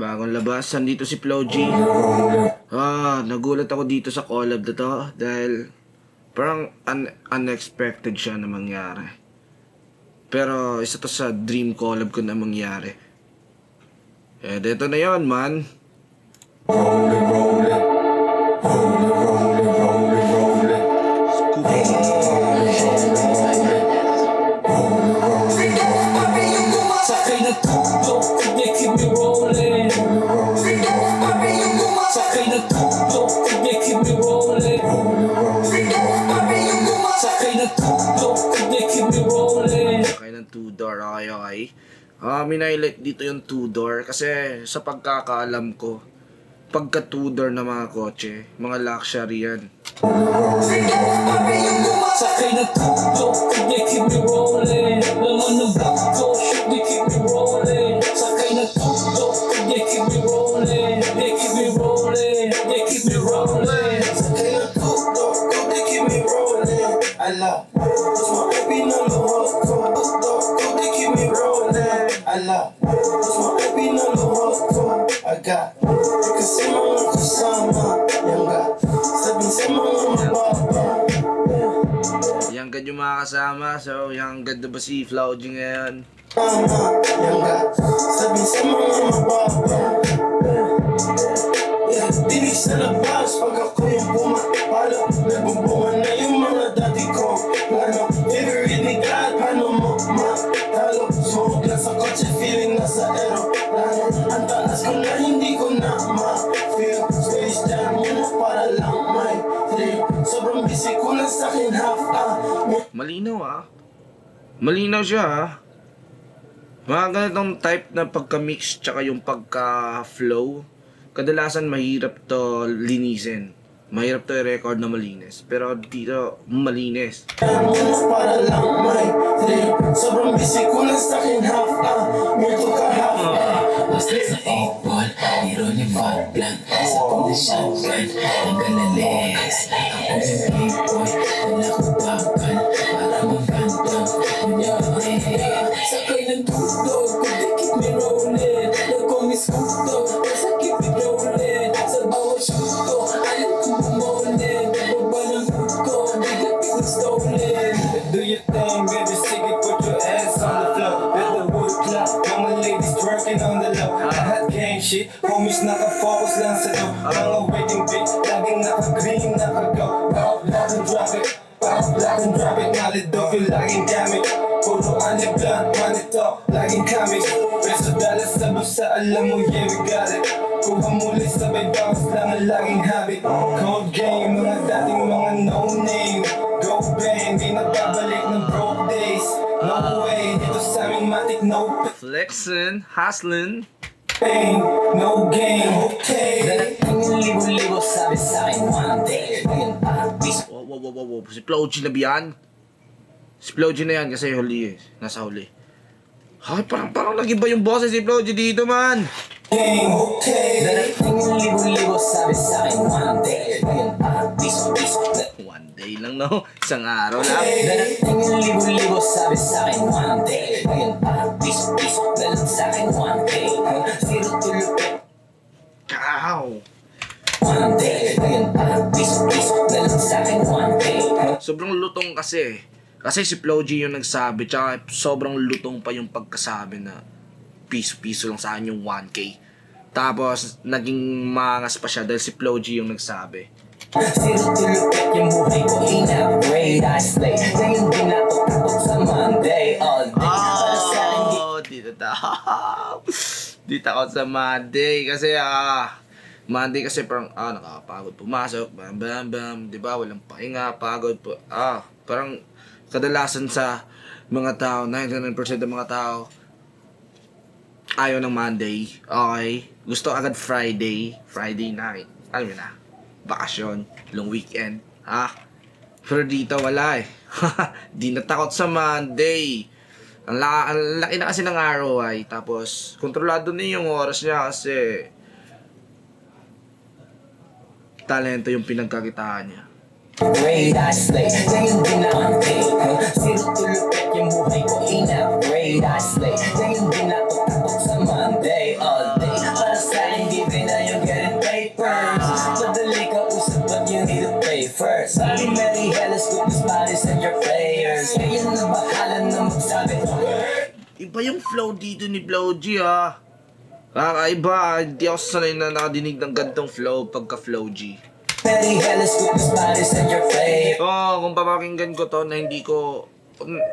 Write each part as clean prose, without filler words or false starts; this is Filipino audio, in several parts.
Bagong labas, dito si Flow G. Nagulat ako dito sa collab na to dahil parang unexpected siya na mangyari. Pero isa to sa dream collab ko na mangyari. Dito na yon man. Rolling, rolling. Rolling, rolling, rolling, rolling. Sakay na tutok, they keep me rolling. Sakay na tutok, they keep me rolling. Sakay na tutok, they keep me rolling. Sakay ng two-door, okay. Minailit dito yung two-door kasi sa pagkakaalam ko, pagka two-door na mga kotse, mga luxury yan. Sakay na tutok, they keep me rolling. Laman ng black ko, they keep me rolling. Sakay na tutok, they keep me rolling. They keep me rolling, they keep me rolling. Sakay na tutok, they keep me rolling. Allah, that's my baby number one. Tutok, they keep me rolling. Allah, that's my baby number one. I got kasi mga kasama yang ga sabi sa mga mababa. Yang gad yung mga kasama, so yang gad na ba si Flow G ngayon? Yang ga sabi sa mga mababa. Dinig sa labas pag ako yung pumapalo. Nagbubungan na yung mga dati ko. Plano, favorite ni God, paano mo matalo? Smoke lang sa kotse, feeling nasa aeroplano. Ang taas ko na hindi ko na ma-feel. Space jam muna para lang may thrill. Sobrang busy ko lang sa akin half Malinaw Malinaw siya Mga ganitong type na pagka-mix tsaka yung pagka-flow, kadalasan mahirap to linisin. Mahirap to i-record na malinis. Pero dito, malinis. para lang may thrill. Sobrang busy ko lang sa akin half Mito ka half Basta sa 8 ball, hero ni Van Blanc. Sa pula shotgun, nagalalis. Ako yung playboy, wala ko bakal. Para magandang kunyari. Sakay ng tutog, kung di keep me rolling. Nag-comics kuto, basta keep me rolling. Sa bawat shoot ko, alam ko bumolin. Baba ng hood ko, bigla pick stolen. Do your thing, baby, stick it, put your ass on the floor. Let the wood clap, mga ladies twerking on the low. Hot gang shit, homies naka-focus lang sa dough. Mga wedding bitch, laging naka-green, naka-go. Pop, lock and drop it, pop, lock and drop it. Nalidog yung laging gamit. Puro ani blunt, money talk, laging comics. Peso dollar sa busa, alam mo, yeah, we got it. Kuha muli sabay bounce lang ang laging habit. Cold game, mga dating mga no-name. Go bang, di na babalik ng broke days. No way, dito sa aming matik, no Flexin', hustlin'. pain, no game, okay. Darating yung libo-libo, sabi sa'kin one day. Ngayon parang piso. Wow. Si Flow G na ba yan? Si Flow G na yan kasi huli nasa huli. Ay, parang nag-iba yung boses si Flow G dito, man. Game, okay. Darating yung libo-libo, sabi sa'kin one day. Ngayon parang piso. One day lang, no? Isang araw lang. Darating yung libo-libo, sabi sa'kin one day. Ngayon parang piso. Dalang sa'kin 1K. Zero to lupit. Kaw! One day. Ngayon parang piso. Dalang sa'kin 1K. Sobrang lutong kasi. Kasi si Flow G yung nagsabi, tsaka sobrang lutong pa yung pagkasabi na piso-piso lang sa akin yung 1K. Tapos, naging mangas pa siya dahil si Flow G yung nagsabi. Zero to lupit yung buhay ko. In-upgrade, I slay. Ngayon din ako takot sa Monday. All day. Para sa'kin Di takot sa Monday kasi Monday kasi parang nakakapagod pumasok, bam, di ba? Walang pahinga, pagod po. Parang kadalasan sa mga tao, 99% ng mga tao ayaw ng Monday. Okay? Gusto agad Friday night. Alam mo na, bakasyon, long weekend. Pero dito wala eh. Di natakot sa Monday. Ang laki na kasi ng ROI. Tapos, kontrolado na yung oras niya kasi talento yung pinagkakitaan niya. Grade, I slay. Ngayon din ako zero to lupit yung buhay ko. In-upgrade, I slay. Ngayon din ako takot sa Monday. All day. Para sa Kakaiba yung flow dito ni Flow G ha. Kakaiba, hindi ako sanay na nakadinig ng gantong flow pagka Flow G. Mary Hellas with this body set your play. Kung papakinggan ko to na hindi ko...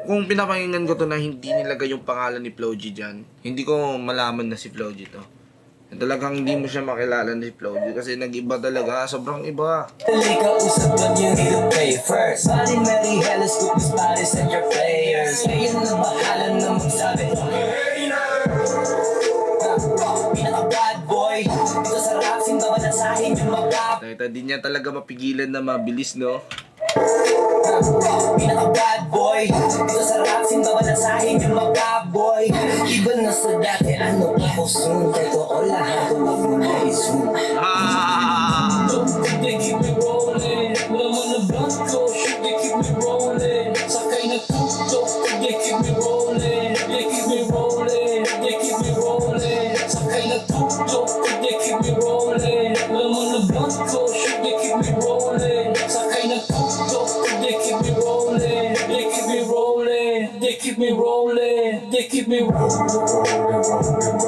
Kung pinapakinggan ko to na hindi nilagay yung pangalan ni Flow G dyan, hindi ko malaman na si Flow G to. Talagang hindi mo siya makilala ni Flow G kasi nag-iba talaga, sobrang iba. Halika usap but you need to pay first. Body Mary Hellas with this body set your players. Ngayon na bahala na magsabi. Pinaka-bad boy dito sa rap, simba banasahin yung mga Di niya talaga mapigilan na mabilis, no? Pinaka-bad boy dito sa rap, simba banasahin yung mga boy. Iba na sa dati, ano ako soon. Totoo lahat, huwag mo na i-zoom. They keep me rolling, laman na blunt ko, shoot, they keep me rolling. Sakay na tuktok, they keep me rolling, they keep me rolling, they keep me rolling. Sakay na tuktok, they keep me rolling, laman na blunt ko, shoot, they keep me rolling. Sakay na tuktok, they keep me rolling, they keep me rolling, they keep me rolling, they keep me rolling.